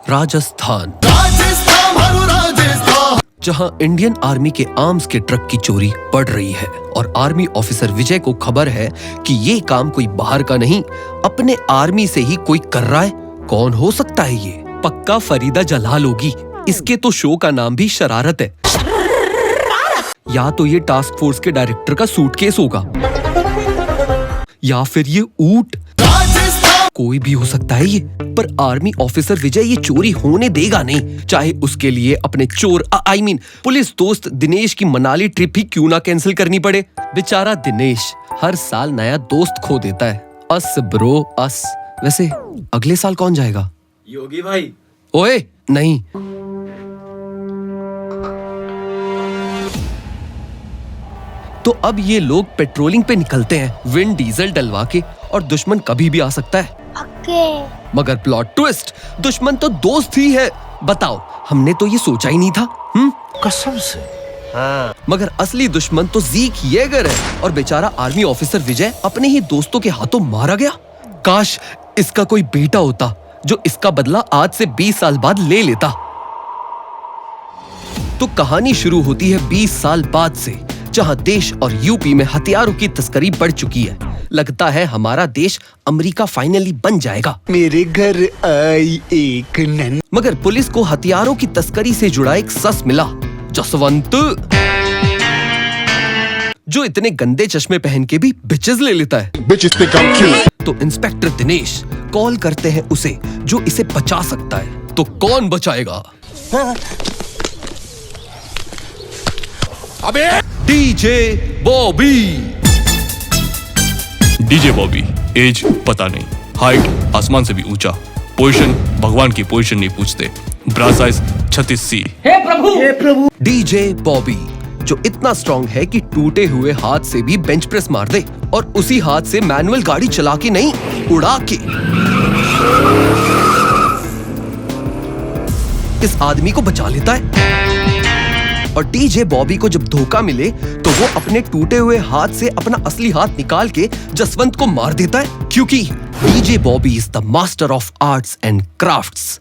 राजस्थान, जहां Indian army के arms के ट्रक की चोरी बढ़ रही है और आर्मी ऑफिसर विजय को खबर है कि ये काम कोई बाहर का नहीं, अपने आर्मी से ही कोई कर रहा है। कौन हो सकता है ये? पक्का फरीदा जलाल होगी। इसके तो शो का नाम भी शरारत है। या तो ये टास्क फोर्स के डायरेक्टर का सूटकेस होगा, या फिर ये ऊंट। कोई भी हो सकता है ये, पर आर्मी ऑफिसर विजय ये चोरी होने देगा नहीं, चाहे उसके लिए अपने चोर पुलिस दोस्त दिनेश की मनाली ट्रिप ही क्यों ना कैंसिल करनी पड़े। बेचारा दिनेश हर साल नया दोस्त खो देता है। अस ब्रो अस। वैसे अगले साल कौन जाएगा? योगी भाई। ओए नहीं, तो अब ये लोग पेट्रोलिंग पे निकलते हैं विंड डीजल डलवा के, और दुश्मन कभी भी आ सकता है। मगर प्लॉट ट्विस्ट, दुश्मन तो दोस्त ही है। बताओ, हमने तो ये सोचा ही नहीं था। कसम से। हाँ। मगर असली दुश्मन तो ज़ीक येगर है, और बेचारा आर्मी ऑफिसर विजय अपने ही दोस्तों के हाथों मारा गया। काश इसका कोई बेटा होता जो इसका बदला आज से 20 साल बाद ले लेता। तो कहानी शुरू होती है 20 साल बाद से, जहां देश और यूपी में हथियारों की तस्करी बढ़ चुकी है। लगता है हमारा देश अमेरिका फाइनली बन जाएगा। मेरे घर आई एक नन। मगर पुलिस को हथियारों की तस्करी से जुड़ा एक सस मिला, जसवंत, जो इतने गंदे चश्मे पहन के भी बिचेस ले लेता है। तो इंस्पेक्टर दिनेश कॉल करते हैं उसे, जो इसे बचा सकता है। तो कौन बचाएगा? अबे DJ Bobby. DJ Bobby, age पता नहीं, हाइट आसमान से भी ऊंचा, पोजीशन भगवान की पोजीशन नहीं पूछते, ब्रा साइज 36C। हे प्रभु। डीजे बॉबी, जो इतना स्ट्रॉन्ग है कि टूटे हुए हाथ से भी बेंच प्रेस मार दे, और उसी हाथ से मैनुअल गाड़ी चला के नहीं, उड़ा के। इस आदमी को बचा लेता है। और डीजे बॉबी को जब धोखा मिले तो वो अपने टूटे हुए हाथ से अपना असली हाथ निकाल के जसवंत को मार देता है, क्योंकि DJ Bobby is the master of arts and crafts.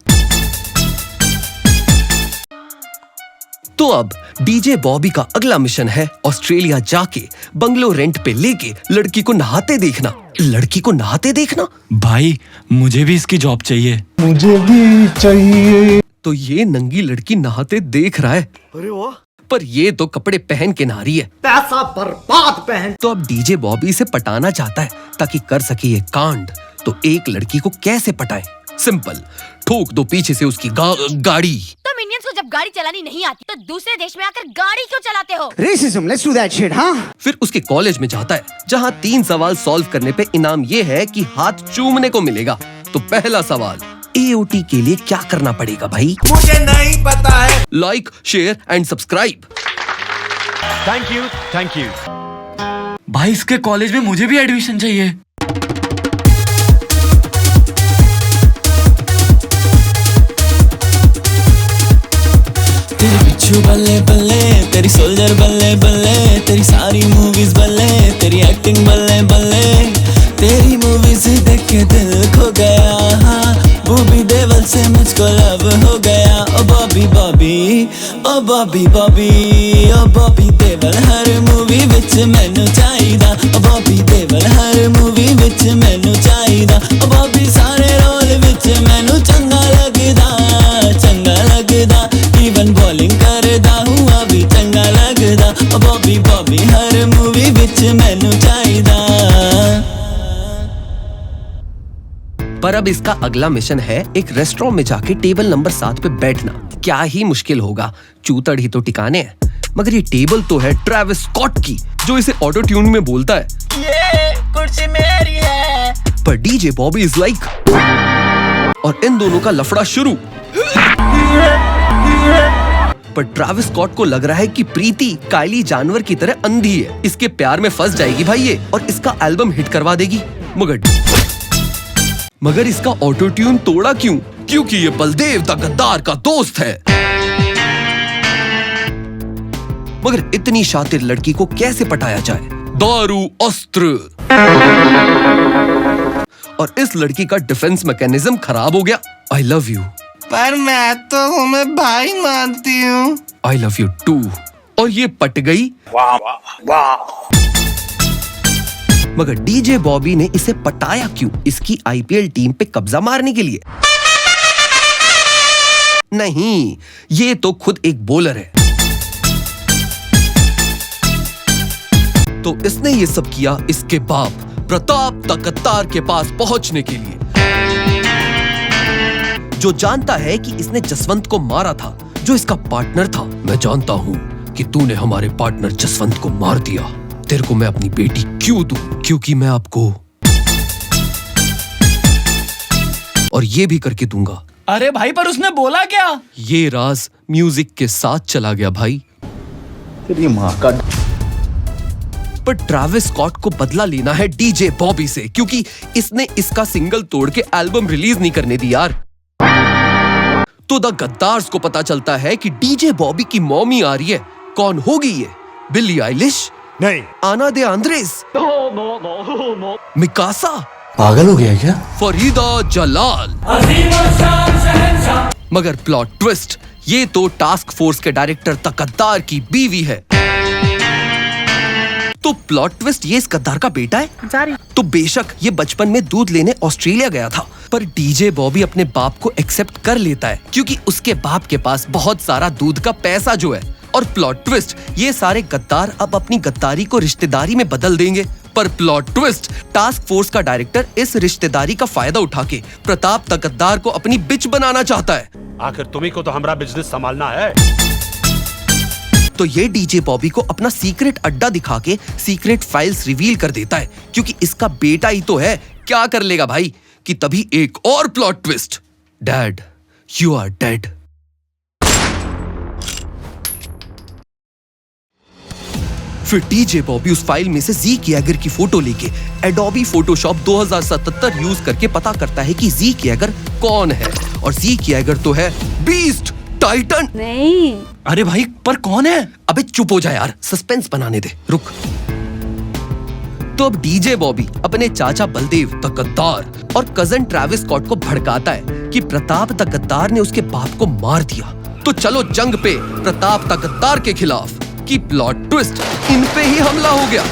तो अब डीजे बॉबी का अगला मिशन है ऑस्ट्रेलिया जाके बंगलो रेंट पे लेके लड़की को नहाते देखना। लड़की को नहाते देखना? भाई मुझे भी इसकी जॉब चाहिए। मुझे भी चाहिए। तो ये नंगी लड़की नहाते देख रहा है। अरे वाह, पर ये तो कपड़े पहन के नहा रही है। पैसा बर्बाद पहन। तो अब डीजे बॉबी से पटाना चाहता है ताकि कर सके ये कांड। तो एक लड़की को कैसे पटाए? सिंपल, ठोक दो पीछे से उसकी गाड़ी। तो मिनियंस को जब गाड़ी चलानी नहीं आती तो दूसरे देश में आकर गाड़ी क्यों चलाते हो? Racism, let's do that shit. हाँ, फिर उसके कॉलेज में जाता है, जहाँ 3 सवाल सॉल्व करने पे इनाम ये है कि हाथ चूमने को मिलेगा। तो पहला सवाल, AOT के लिए क्या करना पड़ेगा भाई? मुझे नहीं पता है। Like, share and subscribe. Thank you. भाई इसके कॉलेज में मुझे भी एडमिशन चाहिए। तेरी पिच्छू बल्ले बल्ले, तेरी सोल्जर बल्ले बल्ले, तेरी सारी मूवीज बल्ले, तेरी एक्टिंग बल्ले बल्ले, तेरी मूवीज देख के दिल खो गया। बॉबी देवल से मुझको लव हो गया। ओ बॉबी बॉबी, ओ बॉबी बॉबी, ओ बॉबी देवल हर मूवी विच मैनू चाहिदा। ओ बॉबी देवल हर मूवी विच मैनू चाहिदा। ओ बॉबी सारे रोल विच मैनू चंगा लगदा, चंगा लगदा। इवन बॉलिंग करदा हुआ भी चंगा लगदा। ओ बॉबी बॉबी हर मूवी विच मैनू चाहिदा। पर अब इसका अगला मिशन है एक रेस्टोरेंट में जाके टेबल नंबर 7 पे बैठना। क्या ही मुश्किल होगा, चूतड़ ही तो टिकाने हैं। मगर ये टेबल तो है ट्रेविस स्कॉट की, जो इसे ऑटो ट्यून में बोलता है, ये कुर्सी मेरी है। पर डीजे बॉबी इज लाइक, और इन दोनों का लफड़ा शुरू। पर ट्रेविस स्कॉट को लग रहा है कि प्रीति काइली जानवर की तरह अंधी है, इसके प्यार में फंस जाएगी भाई ये, और इसका एल्बम हिट करवा देगी। मगर इसका ऑटो ट्यून तोड़ा क्यों? क्योंकि ये बलदेव द गद्दार का दोस्त है। मगर इतनी शातिर लड़की को कैसे पटाया जाए? दारू अस्त्र। और इस लड़की का डिफेंस मैकेनिज्म खराब हो गया। आई लव यू, पर मैं तो तुम्हें भाई मानती हूँ। I love you too. और ये पट गई। मगर डीजे बॉबी ने इसे पटाया क्यों? इसकी आईपीएल टीम पे कब्जा मारने के लिए? नहीं, ये तो खुद एक बॉलर है। तो इसने ये सब किया इसके बाप प्रताप तकत्तार के पास पहुंचने के लिए, जो जानता है कि इसने जसवंत को मारा था, जो इसका पार्टनर था। मैं जानता हूं कि तूने हमारे पार्टनर जसवंत को मार दिया। तेरे को मैं अपनी बेटी क्यों दूं? क्योंकि मैं आपको और ये भी करके दूंगा। अरे भाई, पर उसने बोला क्या? ये राज म्यूजिक के साथ चला गया भाई। तेरी माँ का। पर ट्रैविस स्कॉट को बदला लेना है डीजे बॉबी से, क्योंकि इसने इसका सिंगल तोड़ के एल्बम रिलीज नहीं करने दी यार। तो द गद्दार्स को पता चलता है कि डीजे बॉबी की मॉमी आ रही है। कौन होगी ये? Billie Eilish? नहीं। आना दे आंद्रेस? मिकासा? पागल हो गया क्या? फरीदा जलाल? मगर प्लॉट ट्विस्ट, ये तो टास्क फोर्स के डायरेक्टर तकद्दार की बीवी है। तो प्लॉट ट्विस्ट, ये इस गद्दार का बेटा है। तो बेशक ये बचपन में दूध लेने ऑस्ट्रेलिया गया था, पर डीजे बॉबी अपने बाप को एक्सेप्ट कर लेता है, क्योंकि उसके बाप के पास बहुत सारा दूध का पैसा जो है। और प्लॉट ट्विस्ट, ये सारे गद्दार अब अपनी गद्दारी को रिश्तेदारी में बदल देंगे। पर प्लॉट ट्विस्ट, टास्क फोर्स का डायरेक्टर इस रिश्तेदारी का फायदा उठा के प्रताप तकद्दार को अपनी बिच बनाना चाहता है। आखिर तुम्ही को तो हमारा बिजनेस संभालना है। तो ये डीजे बॉबी को अपना सीक्रेट अड्डा दिखा के सीक्रेट फाइल्स रिवील कर देता है, क्योंकि इसका बेटा ही तो है। क्या कर लेगा भाई? कि तभी एक और plot twist, dad you are dead. फिर डीजे बॉबी उस फाइल में से ज़ीक यैगर की फोटो लेके एडोबी फोटोशॉप 2077 यूज करके पता करता है कि ज़ीक यैगर कौन है। और ज़ीक यैगर तो है बीस्ट टाइटन। नहीं। अरे भाई, पर कौन है? अबे चुप हो जा यार, सस्पेंस बनाने दे, रुक। तो अब डीजे बॉबी अपने चाचा बलदेव तकद्दार और कजन ट्रैविस स्कॉट को भड़काता है कि प्रताप तकद्दार ने उसके बाप को मार दिया। तो चलो जंग पे प्रताप तकद्दार के खिलाफ। कि प्लॉट ट्विस्ट, इन पे ही हमला हो गया।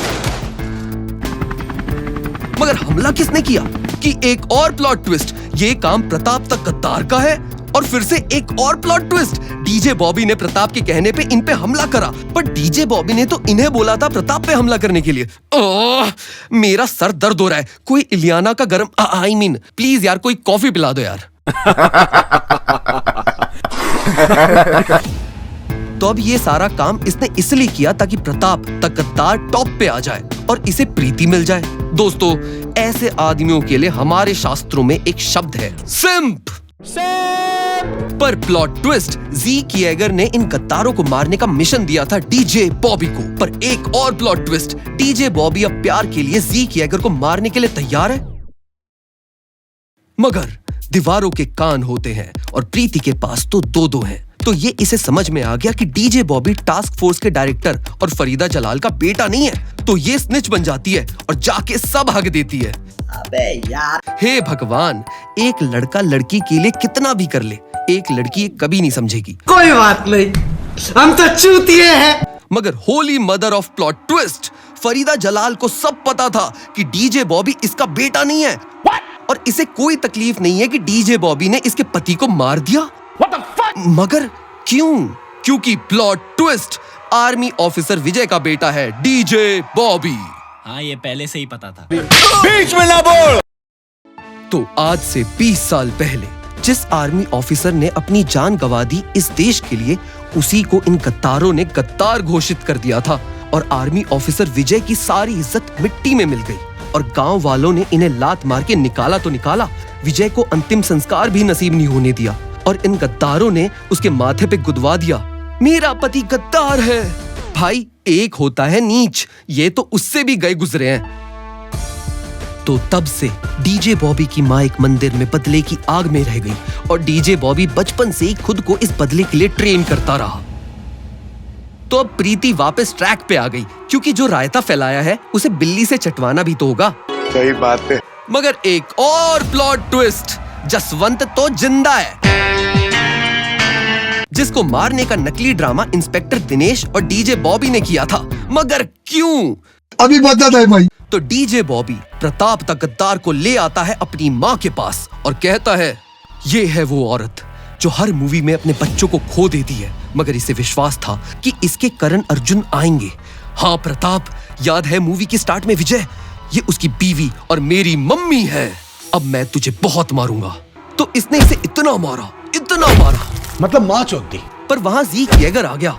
मगर हमला किसने किया? कि एक और प्लॉट ट्विस्ट, ये काम प्रताप तकद्दार का है। और फिर से एक और प्लॉट ट्विस्ट, डीजे बॉबी ने प्रताप के कहने पे इन पे हमला करा, पर डीजे बॉबी ने तो इन्हें बोला था प्रताप पे हमला करने के लिए। मेरा सर दर्द हो रहा है। कोई इलियाना का गरम आई मीन प्लीज यार, कोई कॉफी पिला दो यार। तो अब ये सारा काम इसने इसलिए किया ताकि प्रताप तकद्दार टॉप पे आ जाए और इसे प्रीति मिल जाए। दोस्तों, ऐसे आदमियों के लिए हमारे शास्त्रों में एक शब्द है, सिंप। पर प्लॉट ट्विस्ट, ज़ीक यैगर ने इन गद्दारों को मारने का मिशन दिया था डीजे बॉबी को। पर एक और प्लॉट ट्विस्ट, डीजे बॉबी अब प्यार के लिए ज़ीक यैगर को मारने के लिए तैयार है। मगर दीवारों के कान होते हैं और प्रीति के पास तो दो हैं। तो ये इसे समझ में आ गया कि डीजे बॉबी टास्क फोर्स के डायरेक्टर और फरीदा जलाल का बेटा नहीं है। तो ये स्निच बन जाती है और जाके सब हक देती है। अबे यार, हे भगवान, एक लड़का लड़की के लिए कितना भी कर ले, एक लड़की ये कभी नहीं समझेगी। कोई बात नहीं, हम तो चूतिए हैं। मगर holy mother of plot twist, Farida Jalal को सब पता था कि डीजे बॉबी इसका बेटा नहीं है। और इसे कोई तकलीफ नहीं है कि डीजे बॉबी ने इसके पति को मार दिया। मगर क्यों? क्योंकि प्लॉट ट्विस्ट, आर्मी ऑफिसर विजय का बेटा है डीजे बॉबी। हाँ, ये पहले से ही पता था। बीच में ना बोल। तो आज से 20 साल पहले जिस आर्मी ऑफिसर ने अपनी जान गंवा दी इस देश के लिए, उसी को इन गद्दारों ने गद्दार घोषित कर दिया था। और आर्मी ऑफिसर विजय की सारी इज्जत मिट्टी में मिल गई और गांव वालों ने इन्हें लात मार के निकाला तो निकाला, विजय को अंतिम संस्कार भी नसीब नहीं होने दिया। और इन गद्दारों ने उसके माथे पे गुदवा दिया, मेरा पति गद्दार है। भाई, एक होता है नीच, ये तो उससे भी गए गुजरे हैं। तो तब से डीजे बॉबी की माँ एक मंदिर में बदले की आग में रह गई और डीजे बॉबी बचपन से ही खुद को इस बदले के लिए ट्रेन करता रहा। तो अब प्रीति वापस ट्रैक पे आ गई, क्योंकि जो रायता फैलाया है उसे बिल्ली से चटवाना भी तो होगा। सही बात है। मगर एक और प्लॉट ट्विस्ट, जसवंत तो जिंदा है। जिसको मारने का नकली ड्रामा इंस्पेक्टर दिनेश और डीजे बॉबी ने किया था। मगर क्यों? अभी बताता है भाई। तो डीजे बॉबी प्रताप द गद्दार को ले आता है अपनी माँ के पास और कहता है, ये है वो औरत जो हर मूवी में अपने बच्चों को खो देती है, मगर इसे विश्वास था कि इसके करण अर्जुन आएंगे। हाँ प्रताप, याद है मूवी के स्टार्ट में विजय, ये उसकी बीवी और मेरी मम्मी है। अब मैं तुझे बहुत मारूंगा। तो इसने इसे इतना मारा, मतलब माँ चौथ दी। पर वहां ज़ीक यैगर आ गया।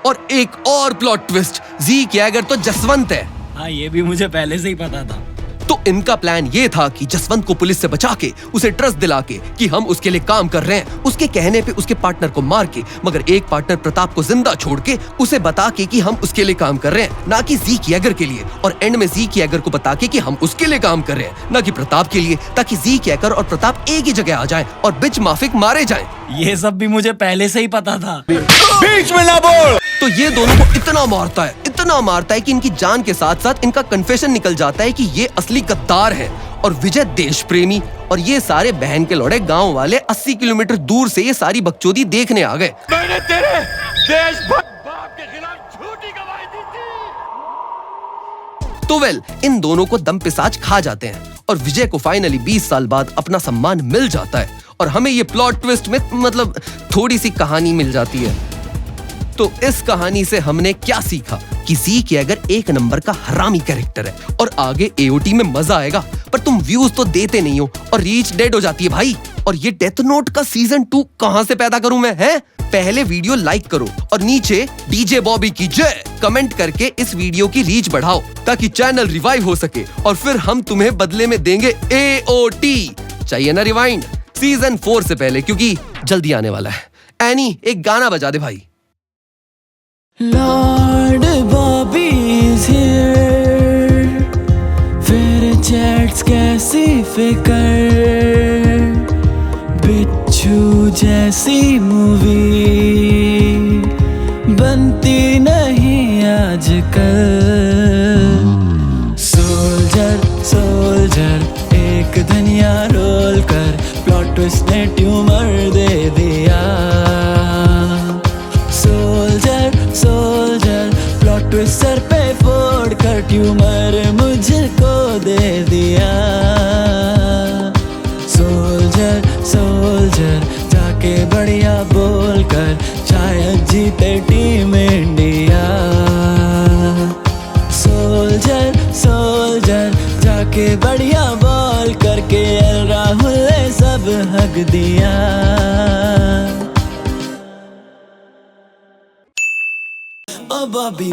और एक और प्लॉट ट्विस्ट, ज़ीक यैगर तो जसवंत है। हाँ, ये भी मुझे पहले से ही पता था। तो इनका प्लान ये था कि जसवंत को पुलिस से बचा के, उसे ट्रस्ट दिला के कि हम उसके लिए काम कर रहे हैं, उसके कहने पे उसके पार्टनर को मार के, मगर एक पार्टनर प्रताप को जिंदा छोड़ के उसे बता के कि हम उसके लिए काम कर रहे हैं, ना कि ज़ीक यैगर के लिए। और एंड में ज़ीक यैगर को बता के कि हम उसके लिए काम कर रहे हैं, ना कि प्रताप के लिए, ताकि ज़ीक यैगर और प्रताप एक ही जगह आ जाएं और बिच माफिक मारे जाएं। ये सब भी मुझे पहले से ही पता था। बीच में ना बोल। तो ये दोनों को इतना मारता है कि इनकी जान के साथ साथ इनका कन्फेशन निकल जाता है कि ये असली गद्दार है और विजय देश प्रेमी। और ये सारे बहन के लौड़े गांव वाले 80 किलोमीटर दूर से ये सारी बकचोदी देखने आ गए। मैंने तेरे देशभक्त बाप के खिलाफ झूठी गवाही दी थी। तो इन दोनों को दम पिसाच खा जाते हैं और विजय को फाइनली 20 साल बाद अपना सम्मान मिल जाता है और हमें ये प्लॉट ट्विस्ट में मतलब थोड़ी सी कहानी मिल जाती है। तो इस कहानी से हमने क्या सीखा कि ज़ीक यैगर एक नंबर का हरामी कैरेक्टर है और आगे एओटी में मजा आएगा, पर तुम व्यूज तो देते नहीं हो और रीच डेड हो जाती है भाई। और ये डेथ नोट का सीजन 2 कहां से पैदा करूं मैं, हैं? पहले वीडियो लाइक करो और नीचे डीजे बॉबी की जय कमेंट करके इस वीडियो की रीच बढ़ाओ ताकि चैनल रिवाइव हो सके और फिर हम तुम्हें बदले में देंगे एओटी। चाहिए ना रिवाइंड सीजन 4 से पहले, क्योंकि जल्दी आने वाला है। एनी एक गाना बजा दे भाई। Lord Bobby's here, फिर चैट्स कैसी फिकर, बिच्छू जैसी मूवी बनती नहीं आजकल। सोल्जर एक धनिया रोल कर, प्लॉट ट्विस्ट ने ट्यूमर दे दिया। सोल्जर प्लॉट ट्विस्ट सर पे फोड़ कर ट्यूमर मुझको दे दिया। सोल्जर जाके बढ़िया बोल कर शायद जीते टीम इंडिया। सोल्जर जाके बढ़िया बोल करके एल राहुल ने सब हक दिया। ओ बॉबी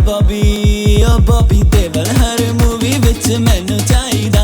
देवल हर मूवी विच मैनू चाहिदा।